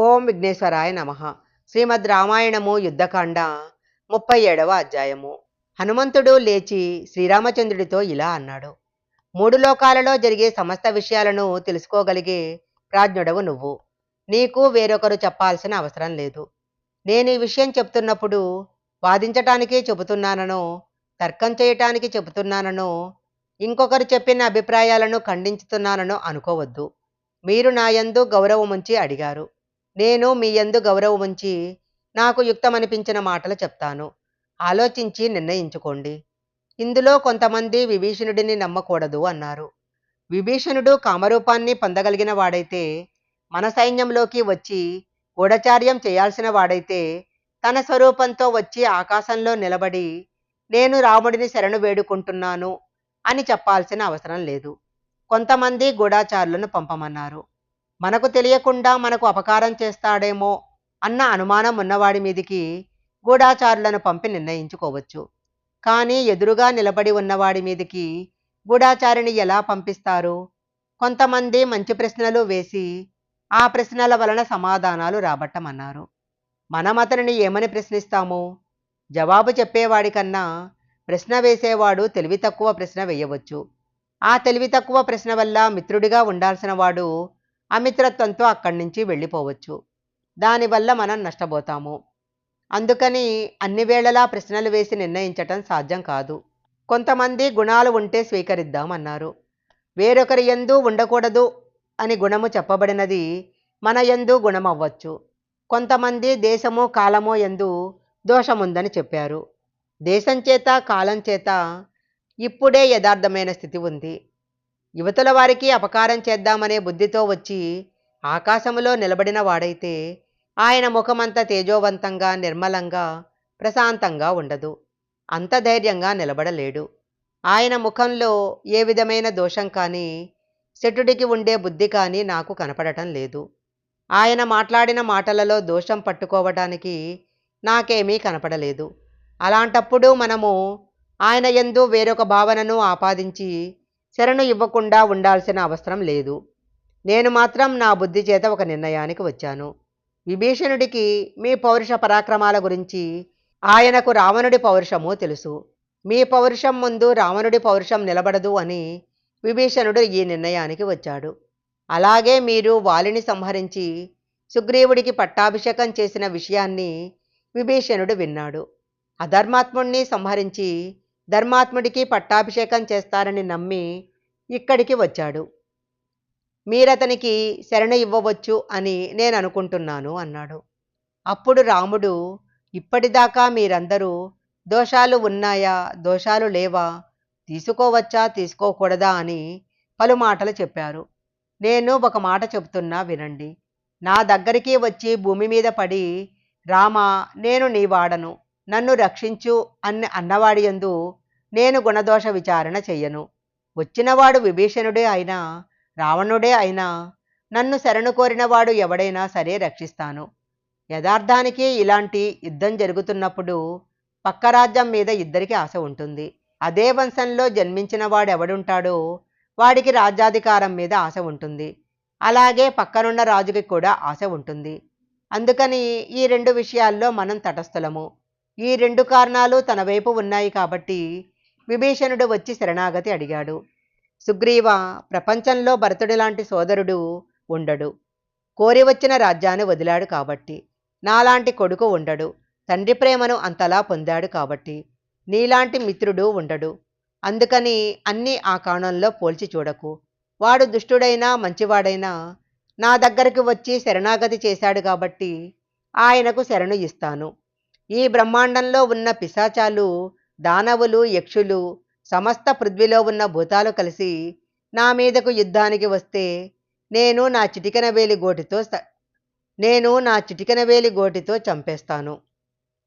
ఓం విఘ్నేశ్వరాయ నమః. శ్రీమద్ రామాయణము యుద్ధకాండ 37వ అధ్యాయము. హనుమంతుడు లేచి శ్రీరామచంద్రుడితో ఇలా అన్నాడు. మూడు లోకాలలో జరిగే సమస్త విషయాలను తెలుసుకోగలిగే ప్రాజ్ఞుడవు నువ్వు. నీకు వేరొకరు చెప్పాల్సిన అవసరం లేదు. నేను ఈ విషయం చెప్తున్నప్పుడు వాదించటానికి చెబుతున్నాననో, తర్కం చేయటానికి చెబుతున్నాననో, ఇంకొకరు చెప్పిన అభిప్రాయాలను ఖండించుతున్నాననో అనుకోవద్దు. మీరు నా యందు గౌరవముంచి అడిగారు. నేను మీ యందు గౌరవముంచి నాకు యుక్తమనిపించిన మాటలు చెప్తాను. ఆలోచించి నిర్ణయించుకోండి. ఇందులో కొంతమంది విభీషణుడిని నమ్మకూడదు అన్నారు. విభీషణుడు కామరూపాన్ని పొందగలిగిన వాడైతే, మన సైన్యంలోకి వచ్చి గూఢచార్యం చేయాల్సిన వాడైతే, తన స్వరూపంతో వచ్చి ఆకాశంలో నిలబడి నేను రాముడిని శరణు వేడుకుంటున్నాను అని చెప్పాల్సిన అవసరం లేదు. కొంతమంది గూఢచారులను పంపమన్నారు. మనకు తెలియకుండా మనకు అపకారం చేస్తాడేమో అన్న అనుమానం ఉన్నవాడి మీదికి గూఢాచారులను పంపి నిర్ణయించుకోవచ్చు. కానీ ఎదురుగా నిలబడి ఉన్నవాడి మీదికి గూఢాచారిని ఎలా పంపిస్తారు? కొంతమంది మంచి ప్రశ్నలు వేసి ఆ ప్రశ్నల వలన సమాధానాలు రాబట్టమన్నారు. మనం అతనిని ఏమని ప్రశ్నిస్తాము? జవాబు చెప్పేవాడి కన్నా ప్రశ్న వేసేవాడు తెలివి తక్కువ ప్రశ్న వేయవచ్చు. ఆ తెలివి తక్కువ ప్రశ్న వల్ల మిత్రుడిగా ఉండాల్సిన వాడు అమిత్రత్వంతో అక్కడి నుంచి వెళ్ళిపోవచ్చు. దానివల్ల మనం నష్టపోతాము. అందుకని అన్ని వేళలా ప్రశ్నలు వేసి నిర్ణయించటం సాధ్యం కాదు. కొంతమంది గుణాలు ఉంటే స్వీకరిద్దామన్నారు. వేరొకరి యందు ఉండకూడదు అని గుణము చెప్పబడినది మన యందు గుణమవ్వచ్చు. కొంతమంది దేశము కాలము యందు దోషముందని చెప్పారు. దేశం చేత కాలం చేత ఇప్పుడే యథార్థమైన స్థితి ఉంది. యువతుల వారికి అపకారం చేద్దామనే బుద్ధితో వచ్చి ఆకాశములో నిలబడిన వాడైతే ఆయన ముఖమంత తేజోవంతంగా, నిర్మలంగా, ప్రశాంతంగా ఉండదు. అంత ధైర్యంగా నిలబడలేడు. ఆయన ముఖంలో ఏ విధమైన దోషం కానీ, శఠుడికి ఉండే బుద్ధి కానీ నాకు కనపడటం లేదు. ఆయన మాట్లాడిన మాటలలో దోషం పట్టుకోవటానికి నాకేమీ కనపడలేదు. అలాంటప్పుడు మనము ఆయన యందు వేరొక భావనను ఆపాదించి శరణు ఇవ్వకుండా ఉండాల్సిన అవసరం లేదు. నేను మాత్రం నా బుద్ధి చేత ఒక నిర్ణయానికి వచ్చాను. విభీషణుడికి మీ పౌరుష పరాక్రమాల గురించి ఆయనకు రావణుడి పౌరుషము తెలుసు. మీ పౌరుషం ముందు రావణుడి పౌరుషం నిలబడదు అని విభీషణుడు ఈ నిర్ణయానికి వచ్చాడు. అలాగే మీరు వాలిని సంహరించి సుగ్రీవుడికి పట్టాభిషేకం చేసిన విషయాన్ని విభీషణుడు విన్నాడు. అధర్మాత్ముడిని సంహరించి ధర్మాత్ముడికి పట్టాభిషేకం చేస్తారని నమ్మి ఇక్కడికి వచ్చాడు. మీరతనికి శరణు ఇవ్వవచ్చు అని నేను అనుకుంటున్నాను అన్నాడు. అప్పుడు రాముడు, ఇప్పటిదాకా మీరందరూ దోషాలు ఉన్నాయా, దోషాలు లేవా, తీసుకోవచ్చా, తీసుకోకూడదా అని పలు మాటలు చెప్పారు. నేను ఒక మాట చెబుతున్నా వినండి. నా దగ్గరికి వచ్చి భూమి మీద పడి రామా నేను నీ వాడను, నన్ను రక్షించు అని అన్నవాడి యందు నేను గుణదోష విచారణ చెయ్యను. వచ్చినవాడు విభీషణుడే అయినా, రావణుడే అయినా, నన్ను శరణు కోరినవాడు ఎవడైనా సరే రక్షిస్తాను. యథార్థానికి ఇలాంటి యుద్ధం జరుగుతున్నప్పుడు పక్క రాజ్యం మీద ఇద్దరికి ఆశ ఉంటుంది. అదే వంశంలో జన్మించిన వాడెవడుంటాడో వాడికి రాజ్యాధికారం మీద ఆశ ఉంటుంది. అలాగే పక్కనున్న రాజుకి కూడా ఆశ ఉంటుంది. అందుకని ఈ రెండు విషయాల్లో మనం తటస్థులము. ఈ రెండు కారణాలు తన వైపు ఉన్నాయి కాబట్టి విభీషణుడు వచ్చి శరణాగతి అడిగాడు. సుగ్రీవ, ప్రపంచంలో భరతుడి లాంటి సోదరుడు ఉండడు. కోరి వచ్చిన రాజ్యాన్ని వదిలాడు కాబట్టి. నాలాంటి కొడుకు ఉండడు. తండ్రి ప్రేమను అంతలా పొందాడు కాబట్టి. నీలాంటి మిత్రుడు ఉండడు. అందుకని అన్నీ ఆ కోణంలో పోల్చి చూడకు. వాడు దుష్టుడైనా మంచివాడైనా నా దగ్గరికి వచ్చి శరణాగతి చేశాడు కాబట్టి ఆయనకు శరణు ఇస్తాను. ఈ బ్రహ్మాండంలో ఉన్న పిశాచాలు, దానవులు, యక్షులు, సమస్త పృథ్వీలో ఉన్న భూతాలు కలిసి నా మీదకు యుద్ధానికి వస్తే నేను నా చిటికెన వేలి గోటితో చంపేస్తాను.